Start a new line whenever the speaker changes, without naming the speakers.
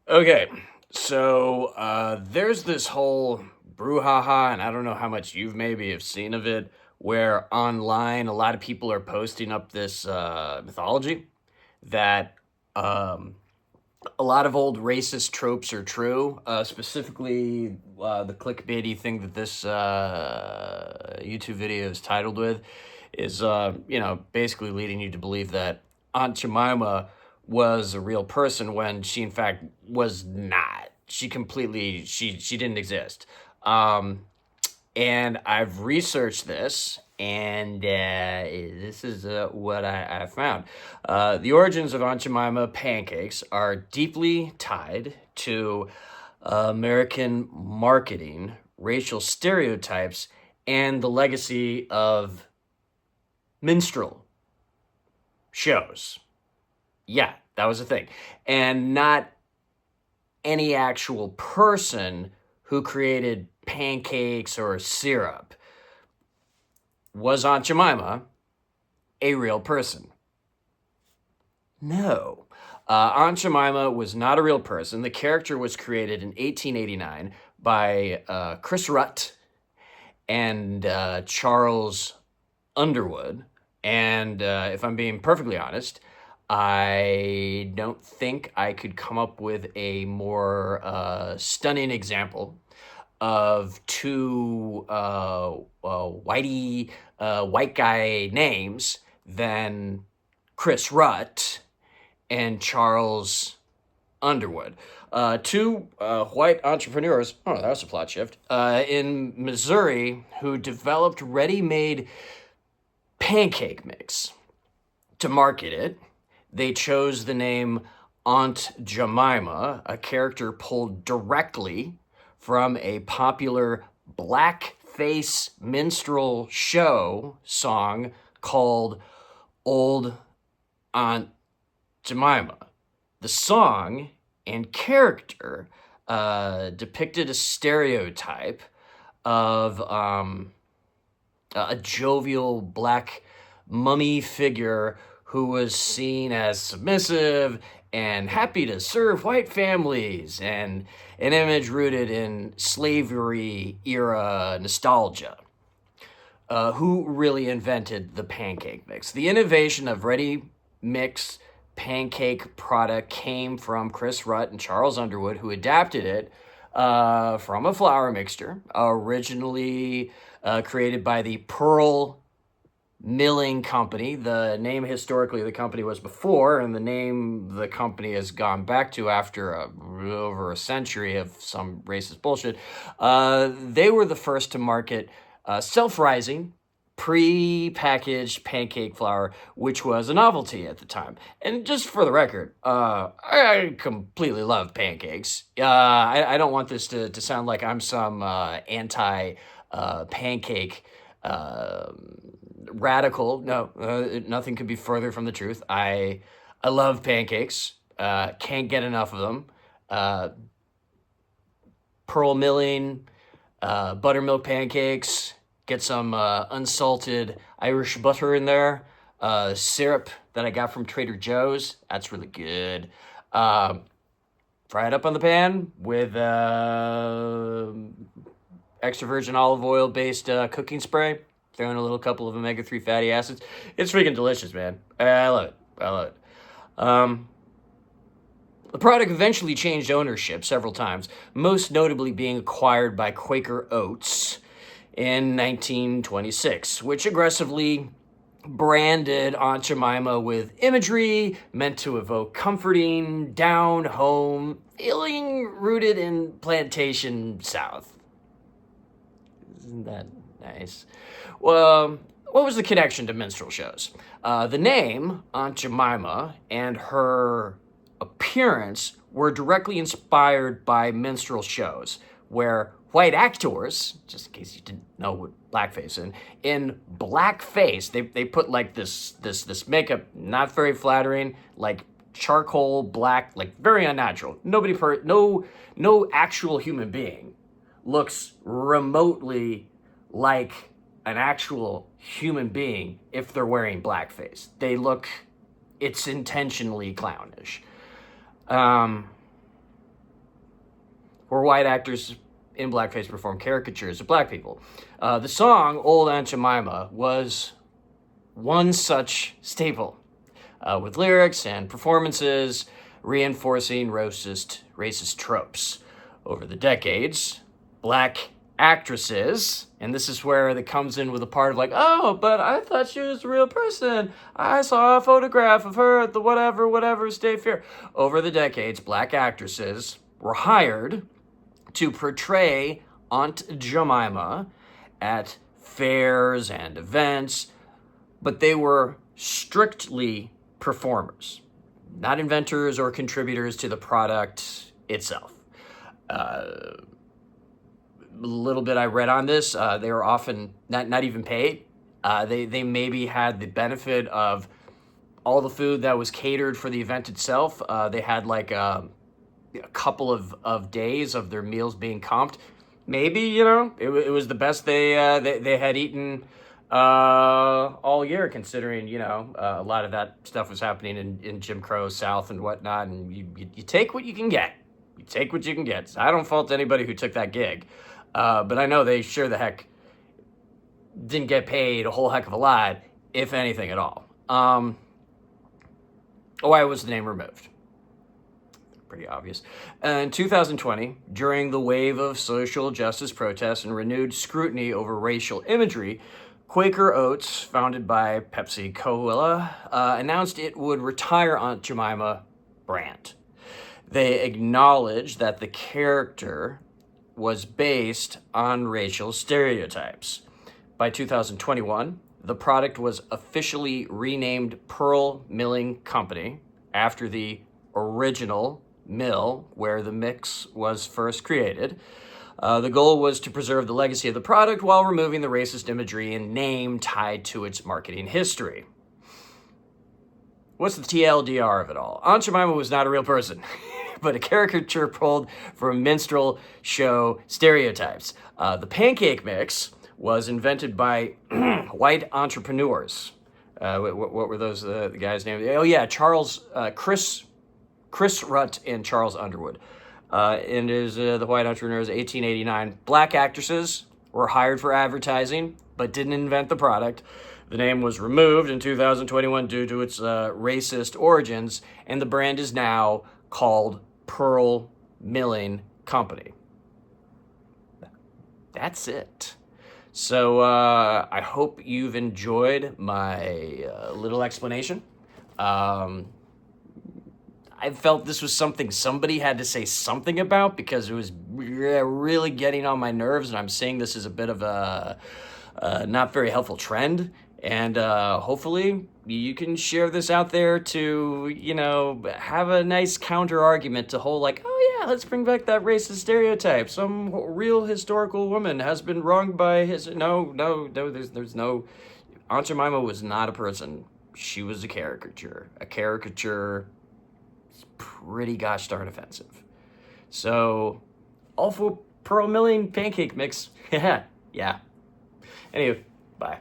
Okay, so there's this whole brouhaha, and I don't know how much you've maybe have seen of it, where online a lot of people are posting up this mythology that um, a lot of old racist tropes are true. Specifically, the clickbaity thing that this YouTube video is titled with is, basically leading you to believe that Aunt Jemima was a real person when she, in fact, was not. She didn't exist. And I've researched this, and this is what I found. The origins of Aunt Jemima pancakes are deeply tied to American marketing, racial stereotypes, and the legacy of minstrel shows. Yeah, that was a thing. And not any actual person who created pancakes or syrup. Was Aunt Jemima a real person? No. Aunt Jemima was not a real person. The character was created in 1889 by Chris Rutt and Charles Underwood. And if I'm being perfectly honest, I don't think I could come up with a more stunning example of two white guy names than Chris Rutt and Charles Underwood. Two white entrepreneurs, oh, that was a plot shift, in Missouri who developed ready-made pancake mix. To market it, they chose the name Aunt Jemima, a character pulled directly from a popular blackface minstrel show song called Old Aunt Jemima. The song and character depicted a stereotype of a jovial black mummy figure who was seen as submissive and happy to serve white families, and an image rooted in slavery era nostalgia. Who really invented the pancake mix? The innovation of ready mix pancake product came from Chris Rutt and Charles Underwood, who adapted it from a flour mixture originally created by the Pearl Milling Company. The name historically the company was before, and the name the company has gone back to after over a century of some racist bullshit. They were the first to market self-rising, pre-packaged pancake flour, which was a novelty at the time. And just for the record, I completely love pancakes. I don't want this to sound like I'm some anti pancake radical. No, nothing could be further from the truth. I love pancakes. Can't get enough of them. Pearl milling, buttermilk pancakes. Get some unsalted Irish butter in there. Syrup that I got from Trader Joe's. That's really good. Fry it up on the pan with extra virgin olive oil based cooking spray. Throw in a little couple of omega-3 fatty acids. It's freaking delicious, man. I love it. I love it. The product eventually changed ownership several times, most notably being acquired by Quaker Oats in 1926, which aggressively branded Aunt Jemima with imagery meant to evoke comforting, down-home feeling rooted in plantation South. Isn't that nice? Well, what was the connection to minstrel shows? The name, Aunt Jemima, and her appearance were directly inspired by minstrel shows, where white actors, just in case you didn't know what blackface in blackface, they put like this makeup, not very flattering, like charcoal black, like very unnatural. No actual human being looks remotely like an actual human being if they're wearing blackface. It's intentionally clownish. where white actors in blackface perform caricatures of black people. The song Old Aunt Jemima was one such staple, with lyrics and performances reinforcing racist tropes. Over the decades, black actresses, and this is where it comes in with a part of like, oh, but I thought she was a real person. I saw a photograph of her at the whatever State Fair. Over the decades, black actresses were hired to portray Aunt Jemima at fairs and events, but they were strictly performers, not inventors or contributors to the product itself. A little bit I read on this, they were often not even paid. They maybe had the benefit of all the food that was catered for the event itself. They had like a couple of days of their meals being comped. Maybe, you know, it was the best they had eaten all year, considering, you know, a lot of that stuff was happening in Jim Crow South and whatnot, and you take what you can get. You take what you can get. So I don't fault anybody who took that gig, but I know they sure the heck didn't get paid a whole heck of a lot, if anything at all. Why was the name removed? Pretty obvious. In 2020, during the wave of social justice protests and renewed scrutiny over racial imagery, Quaker Oats, founded by Pepsi Cola, announced it would retire Aunt Jemima brand. They acknowledged that the character was based on racial stereotypes. By 2021, the product was officially renamed Pearl Milling Company after the original mill where the mix was first created. The goal was to preserve the legacy of the product while removing the racist imagery and name tied to its marketing history. What's the TLDR of it all? Aunt Jemima was not a real person, but a caricature pulled from minstrel show stereotypes. The pancake mix was invented by white entrepreneurs. What were those the guys' names? Oh yeah, Chris Rutt and Charles Underwood. And is the white entrepreneurs, 1889. Black actresses were hired for advertising, but didn't invent the product. The name was removed in 2021 due to its racist origins, and the brand is now called Pearl Milling Company. That's it. So I hope you've enjoyed my little explanation. I felt this was something somebody had to say something about, because it was really getting on my nerves, and I'm seeing this as a bit of a not very helpful trend. And hopefully you can share this out there to, you know, have a nice counter argument to whole like, oh yeah, let's bring back that racist stereotype. Some real historical woman has been wronged by his. No, there's no. Aunt Jemima was not a person. She was a caricature. A caricature is pretty gosh darn offensive. So, all for Pearl Milling pancake mix. Yeah. Anyway, bye.